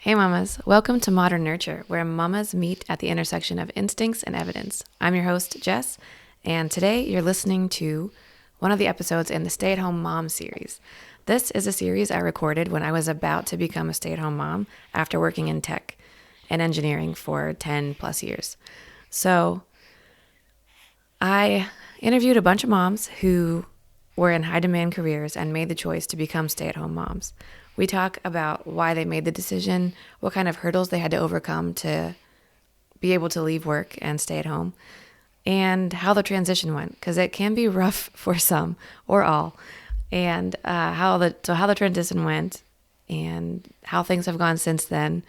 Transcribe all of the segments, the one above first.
Hey mamas, welcome to Modern Nurture, where mamas meet at the intersection of instincts and evidence. I'm your host, Jess, and today you're listening to one of the episodes in the Stay at Home Mom series. This is a series I recorded when I was about to become a stay at home mom after working in tech and engineering for 10 plus years. So I interviewed a bunch of moms who were in high demand careers and made the choice to become stay at home moms. We talk about why they made the decision, what kind of hurdles they had to overcome to be able to leave work and stay at home, and how the transition went, because it can be rough for some or all, and how the transition went, and how things have gone since then,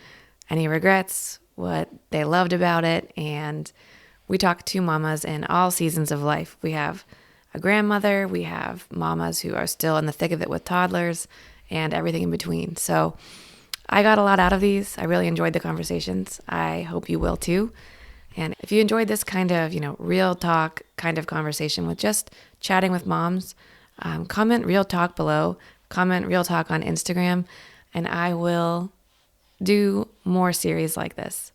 any regrets, what they loved about it, and we talk to mamas in all seasons of life. We have a grandmother, we have mamas who are still in the thick of it with toddlers, and everything in between. So I got a lot out of these. I really enjoyed the conversations. I hope you will too. And if you enjoyed this kind of, real talk kind of conversation with just chatting with moms, comment real talk below, comment real talk on Instagram, and I will do more series like this.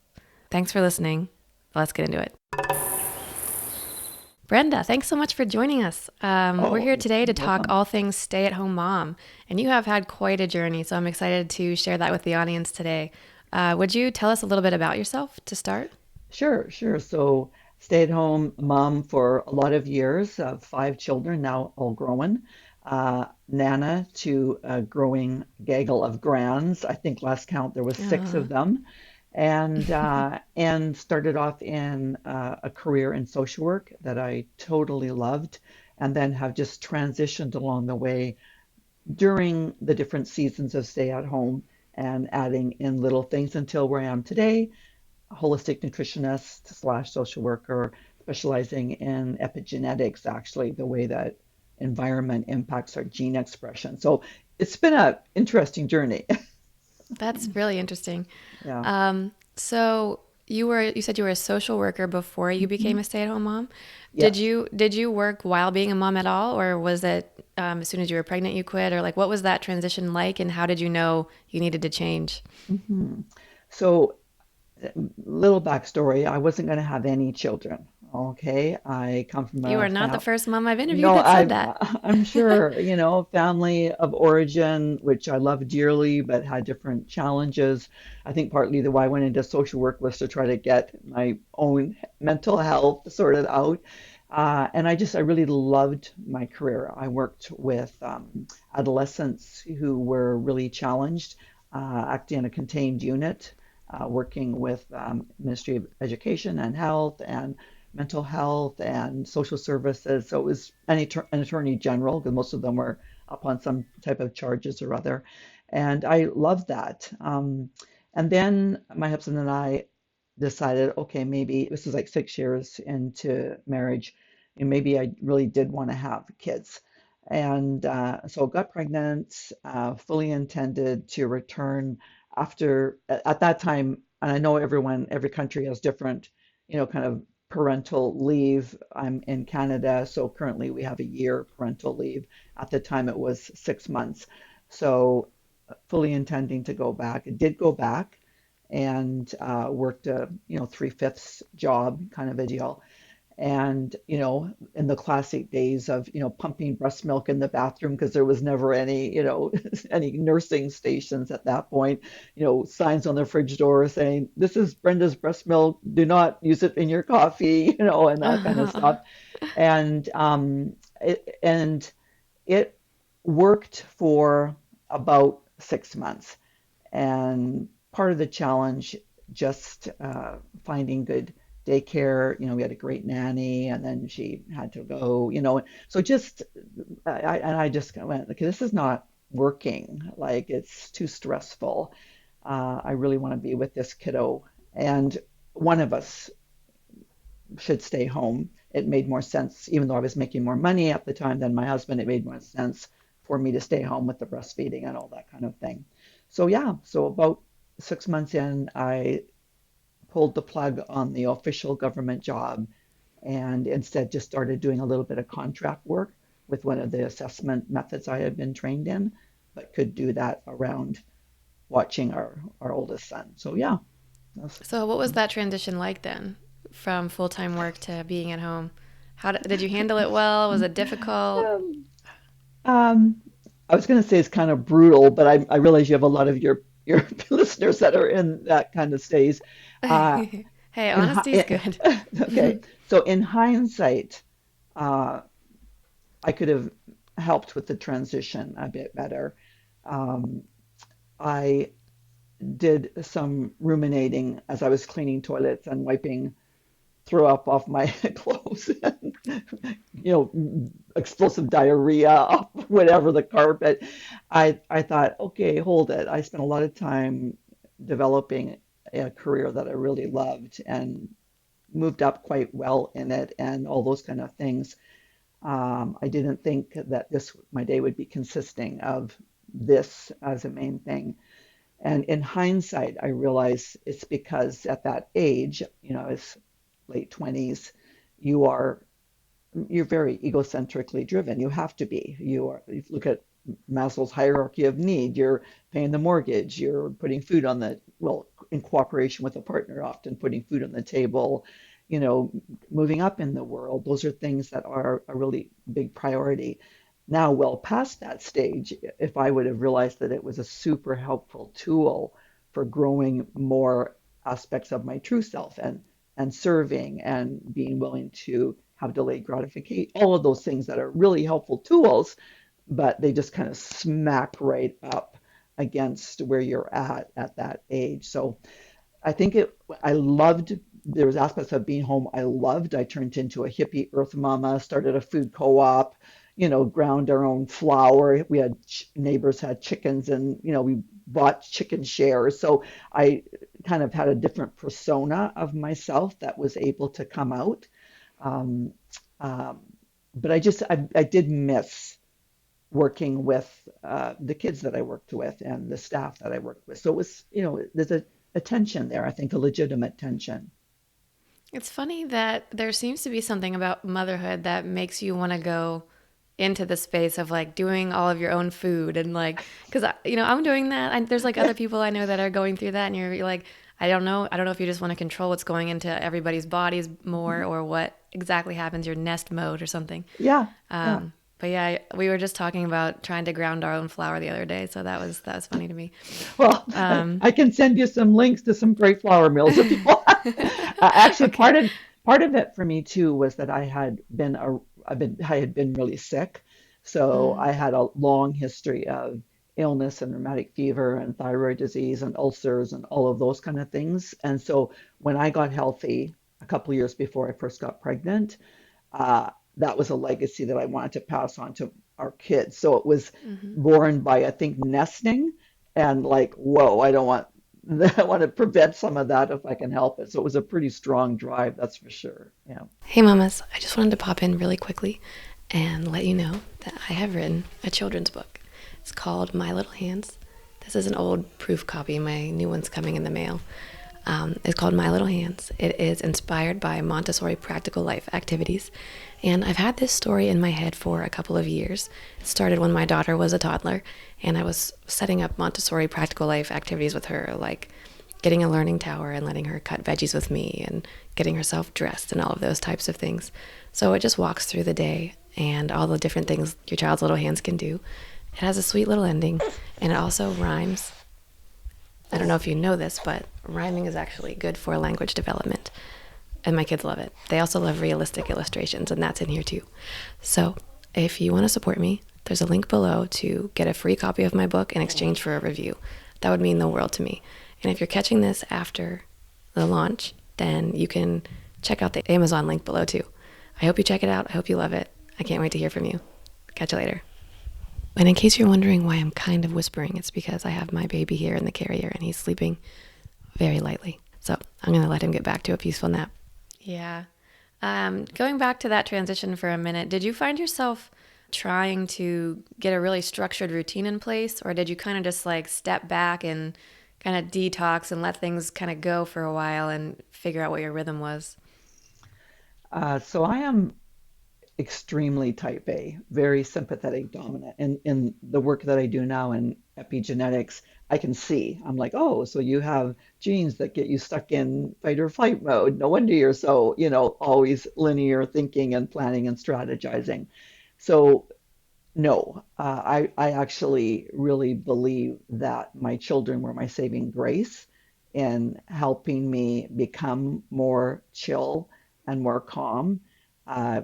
Thanks for listening. Let's get into it. Brenda, thanks so much for joining us. We're Oh, here today to you're talk welcome. all things stay at home mom. And you have had quite a journey, so I'm excited to share that with the audience today. Would you tell us a little bit about yourself to start? Sure. So, stay-at-home mom for a lot of years, five children, now all grown. Nana to a growing gaggle of grands. I think last count there was six Uh, of them, and started off in a career in social work that I totally loved, and then have just transitioned along the way during the different seasons of stay at home and adding in little things until where I am today, a holistic nutritionist slash social worker, specializing in epigenetics, actually, the way that environment impacts our gene expression. So it's been an interesting journey. that's really interesting. Yeah. So you said you were a social worker before you became Mhm. a stay at home mom. Did Yes. you work while being a mom at all, or was it as soon as you were pregnant you quit, or like what was that transition like, and how did you know you needed to change? hmm So little backstory, I wasn't going to have any children. Okay. I come from You a are not the family. first mom I've interviewed No, that said that. I'm sure, family of origin, which I love dearly, but had different challenges. I think partly the why I went into social work was to try to get my own mental health sorted out. And I really loved my career. I worked with adolescents who were really challenged, acting in a contained unit, working with Ministry of Education and Health and mental health and social services. So it was an attorney general, because most of them were up on some type of charges or other. And I loved that. And then my husband and I decided, okay, maybe this was like 6 years into marriage, and maybe I really did want to have kids. And so got pregnant, fully intended to return after, at that time, and I know every country has different, kind of parental leave. I'm in Canada, so currently we have a year parental leave. At the time, it was 6 months. So, fully intending to go back. I did go back and worked a, three-fifths job kind of a deal. And, in the classic days of, pumping breast milk in the bathroom because there was never any, any nursing stations at that point, signs on the fridge door saying, "This is Brenda's breast milk. Do not use it in your coffee," and that kind of stuff. And it worked for about 6 months. And part of the challenge, just finding good daycare. We had a great nanny, and then she had to go. So just I just kind of went, okay, this is not working. Like it's too stressful. I really want to be with this kiddo, and one of us should stay home. It made more sense, even though I was making more money at the time than my husband. It made more sense for me to stay home with the breastfeeding and all that kind of thing. So yeah, so about 6 months in, I pulled the plug on the official government job and instead just started doing a little bit of contract work with one of the assessment methods I had been trained in, but could do that around watching our oldest son. So yeah, that's, So, what was that transition like then, from full time work to being at home? How did you handle it well? Was it difficult? um, um, I was going to say it's kind of brutal, but I realize you have a lot of your listeners that are in that kind of stage. Uh, Hey, in, honesty's good. okay, so in hindsight, uh, I could have helped with the transition a bit better. Um, I did some ruminating as I was cleaning toilets and wiping throw up off my clothes and, explosive diarrhea off whatever the carpet. I thought, okay, hold it. I spent a lot of time developing a career that I really loved and moved up quite well in it and all those kind of things. I didn't think that this my day would be consisting of this as a main thing. And in hindsight, I realize it's because at that age, it's late 20s, you are you're very egocentrically driven. You have to be. You look at Maslow's hierarchy of need, you're paying the mortgage, you're putting food on the, well, in cooperation with a partner, often putting food on the table, you know, moving up in the world. Those are things that are a really big priority. Now, well past that stage, if I would have realized that it was a super helpful tool for growing more aspects of my true self and serving and being willing to have delayed gratification, all of those things that are really helpful tools, but they just kind of smack right up against where you're at that age. So I think I loved, there was aspects of being home I loved. I turned into a hippie earth mama, started a food co-op, ground our own flour. We had neighbors had chickens and, we bought chicken shares. So I kind of had a different persona of myself that was able to come out. Um, um, but I did miss working with the kids that I worked with and the staff that I worked with. So it was, there's a tension there, I think a legitimate tension. It's funny that there seems to be something about motherhood that makes you want to go into the space of like doing all of your own food and like because I'm doing that. There's like other people I know that are going through that, and you're like, I don't know if you just want to control what's going into everybody's bodies more or what exactly happens, your nest mode or something. Yeah, yeah. But yeah, we were just talking about trying to ground our own flour the other day, so that was funny to me. Well, Um, I can send you some links to some great flour mills if you want. Actually, okay. part of it for me too was that I had been really sick, so Mm, I had a long history of illness and rheumatic fever and thyroid disease and ulcers and all of those kind of things. And so when I got healthy a couple of years before I first got pregnant, uh, that was a legacy that I wanted to pass on to our kids. So it was hmm. born by, I think, nesting and like, whoa, I don't want, I want to prevent some of that if I can help it. So it was a pretty strong drive, that's for sure. Yeah. Hey, mamas, I just wanted to pop in really quickly and let you know that I have written a children's book. It's called My Little Hands. This is an old proof copy. My new one's coming in the mail. It's called My Little Hands. It is inspired by Montessori practical life activities. And I've had this story in my head for a couple of years. It started when my daughter was a toddler, and I was setting up Montessori practical life activities with her, like getting a learning tower and letting her cut veggies with me and getting herself dressed and all of those types of things. So it just walks through the day and all the different things your child's little hands can do. It has a sweet little ending, and it also rhymes. I don't know if you know this, but rhyming is actually good for language development. And my kids love it. They also love realistic illustrations, and that's in here too. So if you want to support me, there's a link below to get a free copy of my book in exchange for a review. That would mean the world to me. And if you're catching this after the launch, then you can check out the Amazon link below too. I hope you check it out. I hope you love it. I can't wait to hear from you. Catch you later. And in case you're wondering why I'm kind of whispering, it's because I have my baby here in the carrier and he's sleeping very lightly. So I'm going to let him get back to a peaceful nap. Yeah. Going back to that transition for a minute, did you find yourself trying to get a really structured routine in place, or did you kind of just like step back and kind of detox and let things kind of go for a while and figure out what your rhythm was? So I am extremely type A, very sympathetic dominant in the work that I do now epigenetics, I can see. I'm like, oh, so you have genes that get you stuck in fight or flight mode. No wonder you're so, always linear thinking and planning and strategizing. So no, I actually really believe that my children were my saving grace in helping me become more chill and more calm. Uh,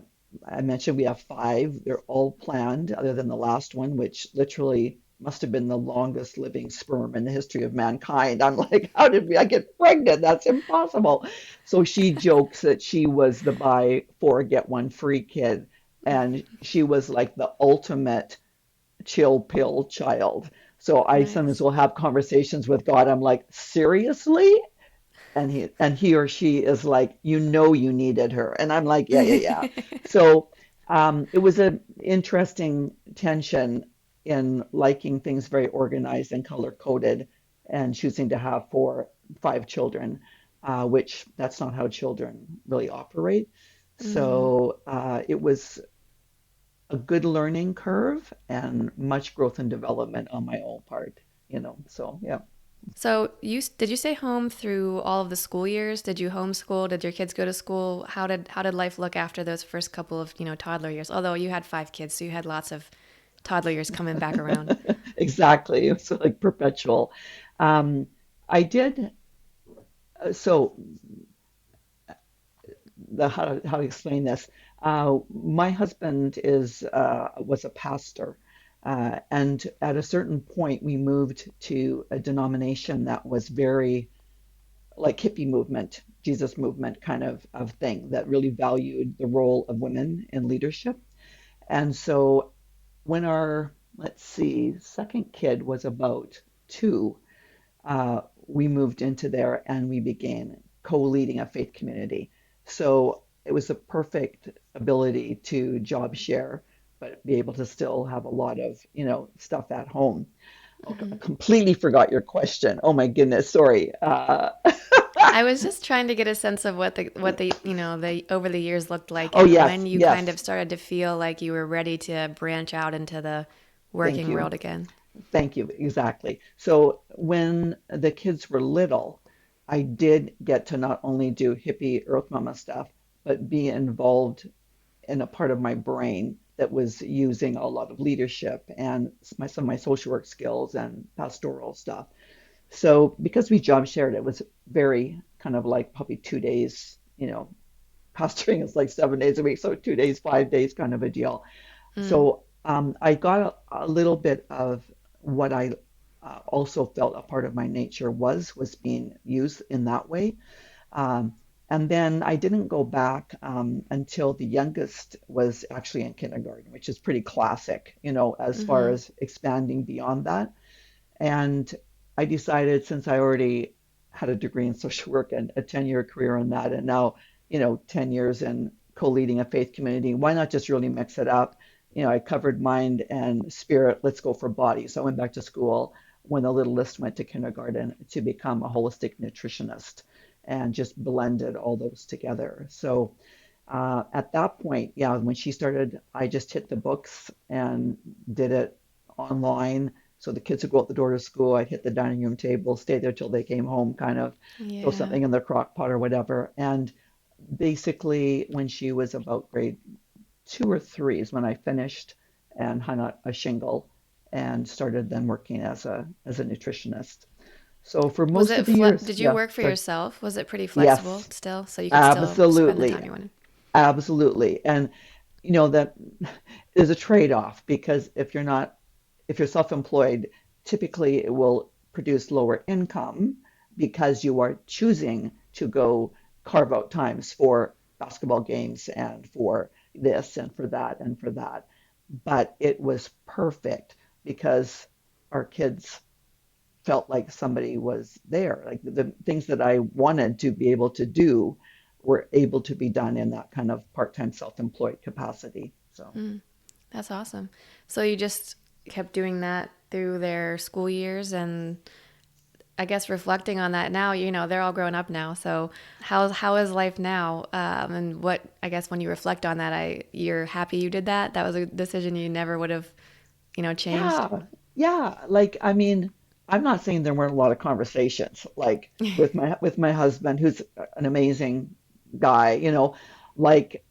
I mentioned we have five. They're all planned, other than the last one, which literally must have been the longest living sperm in the history of mankind. I'm like, how did I get pregnant? That's impossible. So she jokes that she was the buy four, get one free kid, and she was like the ultimate chill pill child. So I sometimes Nice. will have conversations with God. I'm like, seriously? And he or she is like, you needed her. And I'm like, yeah, yeah, yeah. So it was an interesting tension in liking things very organized and color coded and choosing to have five children, which that's not how children really operate. Mm. So it was a good learning curve and much growth and development on my own part. So yeah. So did you stay home through all of the school years? Did you homeschool? Did your kids go to school? How did life look after those first couple of, toddler years? Although you had five kids, so you had lots of toddler years coming back around. Exactly. It's like perpetual. Um, I did so how to explain this. My husband is was a pastor, and at a certain point we moved to a denomination that was very like hippie movement, Jesus movement kind of thing that really valued the role of women in leadership. And so when our, let's see, second kid was about two, we moved into there and we began co-leading a faith community. So it was a perfect ability to job share, but be able to still have a lot of, stuff at home. Okay, I Mhm. completely forgot your question. Oh my goodness, sorry. I was just trying to get a sense of what the the over the years looked like, Oh and when yes, you kind yes. of started to feel like you were ready to branch out into the Thank working you. world again. Thank you. Exactly. So when the kids were little, I did get to not only do hippie Earth Mama stuff, but be involved in a part of my brain that was using a lot of leadership and some of my social work skills and pastoral stuff. So because we job shared, it was very kind of like probably 2 days, pastoring is like 7 days a week, so 2 days, 5 days kind of a deal. Mm. So I got a little bit of what I also felt a part of my nature was being used in that way. Um, and then I didn't go back until the youngest was actually in kindergarten, which is pretty classic, as far Mm-hmm. as expanding beyond that. And I decided since I already had a degree in social work and a 10-year career in that, and now, 10 years in co-leading a faith community, why not just really mix it up? I covered mind and spirit. Let's go for body. So I went back to school when the littlest went to kindergarten to become a holistic nutritionist and just blended all those together. So at that point, yeah, when she started, I just hit the books and did it online. So the kids would go out the door to school. I'd hit the dining room table, stay there till they came home, kind of throw Yeah. something in their crock pot or whatever. And basically, when she was about grade two or three, is when I finished and hung out a shingle and started then working as a nutritionist. So for Was most of it the years, did you yeah, work for good. yourself? Was it pretty flexible Yes, still, so you could still spend the absolutely. time you wanted? Absolutely. And that is a trade-off because if you're self-employed, typically it will produce lower income because you are choosing to go carve out times for basketball games and for this and for that and for that. But it was perfect because our kids felt like somebody was there. Like the things that I wanted to be able to do were able to be done in that kind of part-time self-employed capacity. So, Mm, that's awesome. So you just kept doing that through their school years, and I guess reflecting on that now, they're all grown up now. So how is life now? And what I guess when you reflect on that, you're happy you did that. That was a decision you never would have, changed. yeah, Yeah, like I mean, I'm not saying there weren't a lot of conversations, like with my husband, who's an amazing guy, like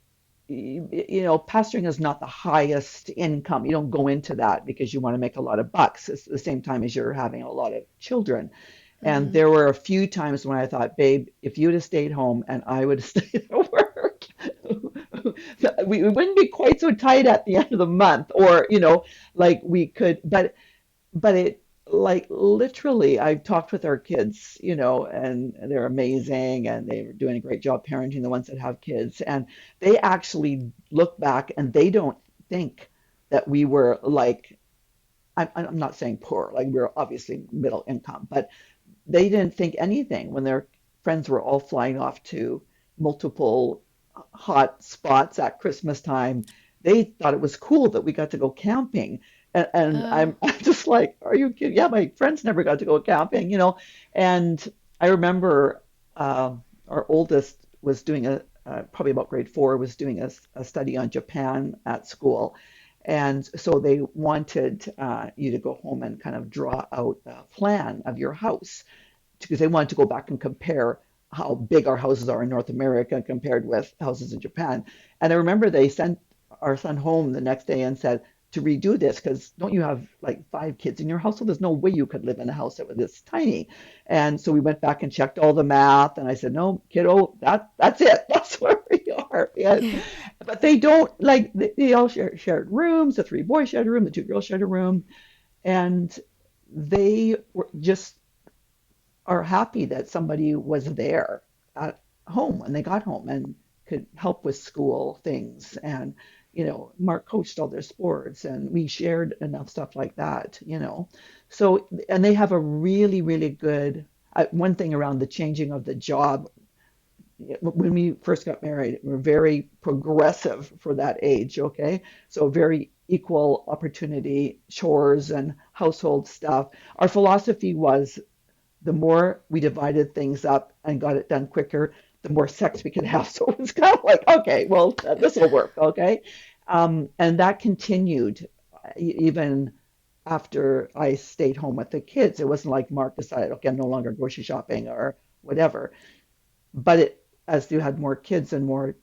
pastoring is not the highest income. You don't go into that because you want to make a lot of bucks. It's the same time as you're having a lot of children. And Hmm. there were a few times when I thought, babe, if you would have stayed home and I would have stayed at work, we wouldn't be quite so tight at the end of the month, or like we could, but it like literally I've talked with our kids, and they're amazing and they're doing a great job parenting the ones that have kids, and they actually look back and they don't think that we were like I'm not saying poor, like we're obviously middle income, but they didn't think anything when their friends were all flying off to multiple hot spots at Christmas time. They thought it was cool that we got to go camping. And Oh. I'm just like, are you kidding? Yeah, my friends never got to go camping, And I remember our oldest was doing probably about grade four, was doing a study on Japan at school. And so they wanted you to go home and kind of draw out a plan of your house because they wanted to go back and compare how big our houses are in North America compared with houses in Japan. And I remember they sent our son home the next day and said to redo this because don't you have like five kids in your household? There's no way you could live in a house that was this tiny. And so we went back and checked all the math, and I said, no, kiddo, that's it. That's where we are. Yeah. But they don't like they all shared rooms. The three boys shared a room, the two girls shared a room, and they were just are happy that somebody was there at home when they got home and could help with school things. And, Mark coached all their sports and we shared enough stuff like that. So, and they have a really, really good, one thing around the changing of the job. When we first got married, we were very progressive for that age, okay? So very equal opportunity, chores and household stuff. Our philosophy was the more we divided things up and got it done quicker, the more sex we could have. So it was kind of like, okay, well, this will work, okay? And that continued even after I stayed home with the kids. It wasn't like Mark decided, okay, I'm no longer grocery shopping or whatever. But as you had more kids and more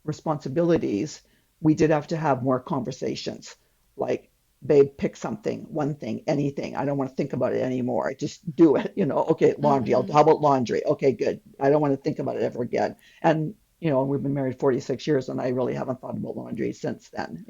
responsibilities, we did have to have more conversations. Like, babe, pick something, one thing, anything. I don't want to think about it anymore. Just do it. Okay, laundry. Hmm. How about laundry? Okay, good. I don't want to think about it ever again. And we've been married 46 years, and I really haven't thought about laundry since then.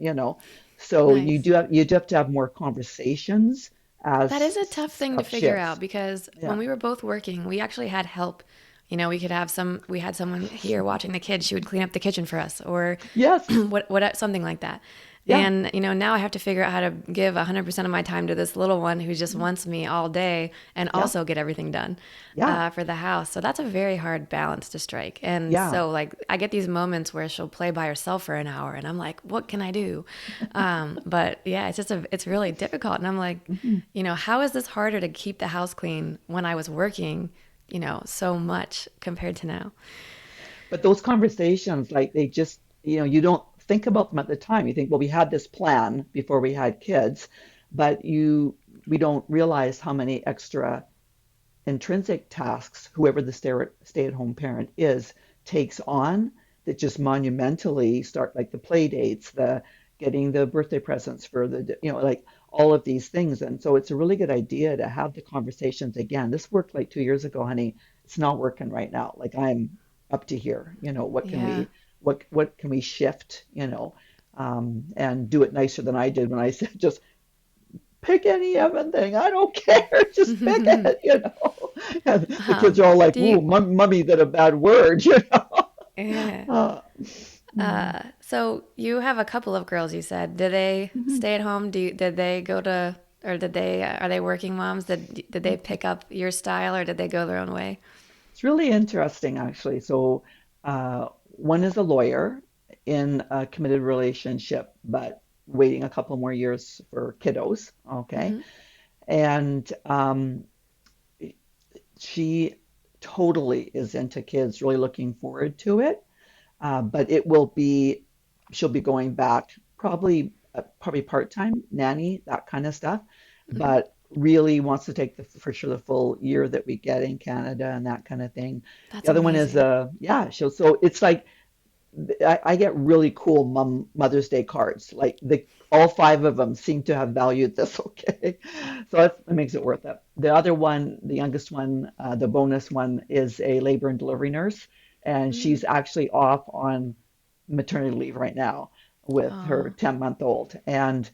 So Nice. you do have to have more conversations That as is a tough thing to stuff figure out shifts. because when Yeah. we were both working, we actually had help. We had someone here watching the kids. She would clean up the kitchen for us or Yes. something like that. Yeah. And, now I have to figure out how to give 100% of my time to this little one who just wants me all day and Yeah. also get everything done Yeah. for the house. So that's a very hard balance to strike. And Yeah. so, like, I get these moments where she'll play by herself for an hour and I'm like, what can I do? But yeah, it's really difficult. And I'm like, Mhm. how is this harder to keep the house clean when I was working, so much compared to now? But those conversations, like they just, you don't think about them at the time. You think, well, we had this plan before we had kids, but we don't realize how many extra intrinsic tasks whoever the stay-at-home parent is takes on that just monumentally start like the play dates, the getting the birthday presents for like all of these things. And so it's a really good idea to have the conversations again. This worked like 2 years ago, honey. It's not working right now. Like I'm up to here. What can Yeah. what can we shift, and do it nicer than I did when I said just pick any Evan thing. I don't care. Just pick it. And the kids are all like, Do you, "Ooh, mummy, that a bad word." yeah. Uh, mm, So you have a couple of girls, you said. Did they mhm. stay at home? Did they go to, or are they working moms? Did they pick up your style or did they go their own way? It's really interesting, actually. So, one is a lawyer in a committed relationship, but waiting a couple more years for kiddos. Okay. Hmm. And she totally is into kids, really looking forward to it. But she'll be going back probably part-time nanny, that kind of stuff. but really wants to take for sure the full year that we get in Canada and that kind of thing. The That's other one is amazing. yeah, so it's like I get really cool Mother's Day cards. Like all five of them seem to have valued this. Okay, so that makes it worth it. The other one, the youngest one, the bonus one, is a labor and delivery nurse, and Mm. she's actually off on maternity leave right now with her Oh, 10-month-old, and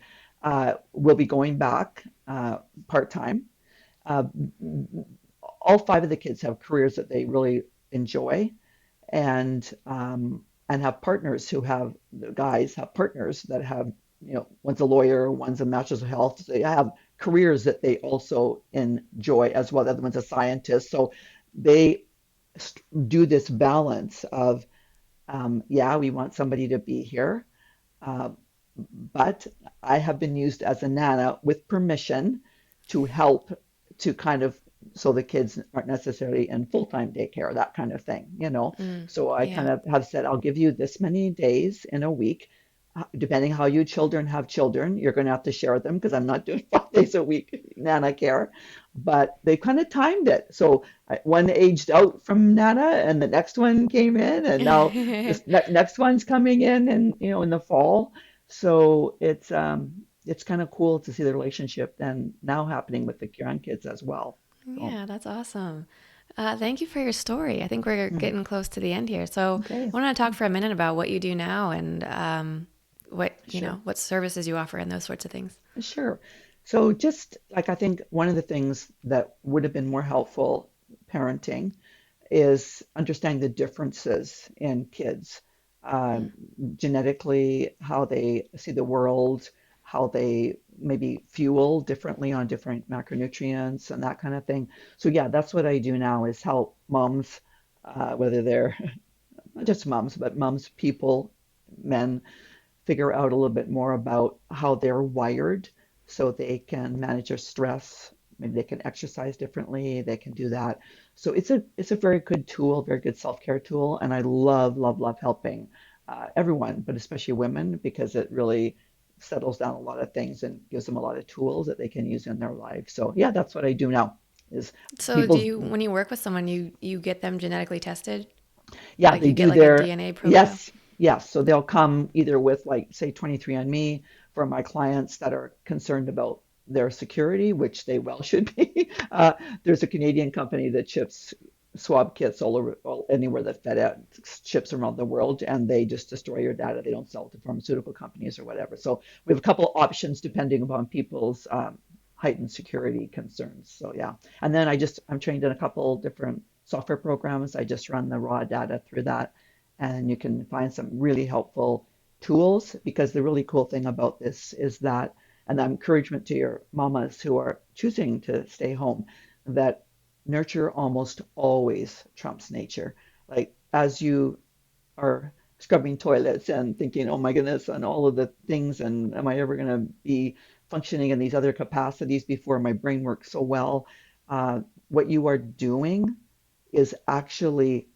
will be going back part time. Uh, all five of the kids have careers that they really enjoy, and have partners who have the guys have partners that have, one's a lawyer, one's a master's of health. So they have careers that they also enjoy as well. The other one's a scientist. So they do this balance of, yeah, we want somebody to be here, uh, but I have been used as a nana with permission to help to kind of so the kids aren't necessarily in full-time daycare, that kind of thing, you know. mm. So I kind Yeah. of have said, I'll give you this many days in a week. Depending how you children have children, you're going to have to share them because I'm not doing 5 days a week Nana care. But they kind of timed it. So one aged out from Nana and the next one came in, and now this next one's coming in and in the fall. So it's kind of cool to see the relationship then now happening with the grandkids as well. So Yeah, that's awesome. Thank you for your story. I think we're mm, getting close to the end here. So okay, I want to talk for a minute about what you do now and what, sure. what services you offer and those sorts of things. Sure. So just like I think one of the things that would have been more helpful parenting is understanding the differences in kids, Mm. um, genetically, how they see the world, how they maybe fuel differently on different macronutrients and that kind of thing. So yeah, that's what I do now is help moms, whether they're not just moms, but moms, people, men, figure out a little bit more about how they're wired so they can manage their stress. Maybe they can exercise differently. They can do that. So it's a very good tool, very good self-care tool, and I love love love helping everyone, but especially women because it really settles down a lot of things and gives them a lot of tools that they can use in their life. So yeah, that's what I do now. Is So do people's you, when you work with someone, you get them genetically tested? Yeah, Like they you get do like a their, DNA profile? yes, yes. So they'll come either with like say 23andMe for my clients that are concerned about their security, which they well should be. There's a Canadian company that ships swab kits all over anywhere that FedEx ships around the world, and they just destroy your data. They don't sell it to pharmaceutical companies or whatever. So we have a couple options depending upon people's heightened security concerns. So yeah, and then I'm trained in a couple different software programs. I just run the raw data through that, and you can find some really helpful tools because the really cool thing about this is that, and the encouragement to your mamas who are choosing to stay home, that nurture almost always trumps nature. Like as you are scrubbing toilets and thinking, oh my goodness, and all of the things, and am I ever going to be functioning in these other capacities before my brain works so well? What you are doing is actually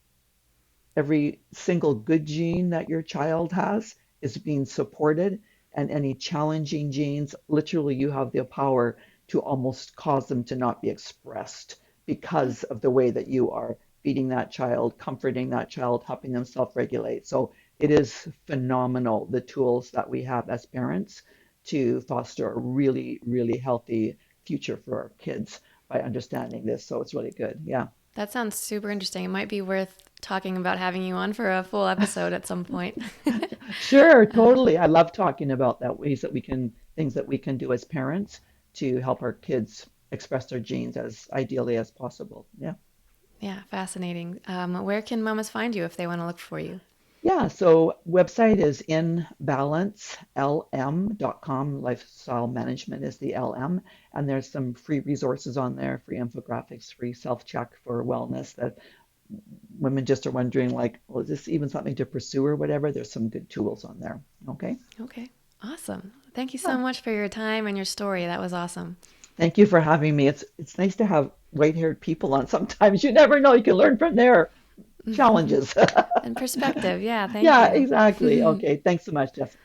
every single good gene that your child has is being supported, and any challenging genes, literally, you have the power to almost cause them to not be expressed because of the way that you are feeding that child, comforting that child, helping them self regulate. So it is phenomenal the tools that we have as parents to foster a really, really healthy future for our kids by understanding this. So it's really good. Yeah. That sounds super interesting. It might be worth talking about having you on for a full episode at some point. Sure, totally. I love talking about that ways that we can things that we can do as parents to help our kids express their genes as ideally as possible. Yeah. Yeah, fascinating. Where can mamas find you if they want to look for you? Yeah, so website is inbalancelm.com. Lifestyle management is the LM, and there's some free resources on there, free infographics, free self-check for wellness that women just are wondering like, well, is this even something to pursue or whatever? There's some good tools on there. Okay. Okay, awesome. Thank you so Oh, much for your time and your story. That was awesome. thank you for having me. It's nice to have white-haired people on sometimes. You never know. You can learn from their challenges. And perspective. Yeah, thank Yeah, you. exactly. Okay. Thanks so much, Jess.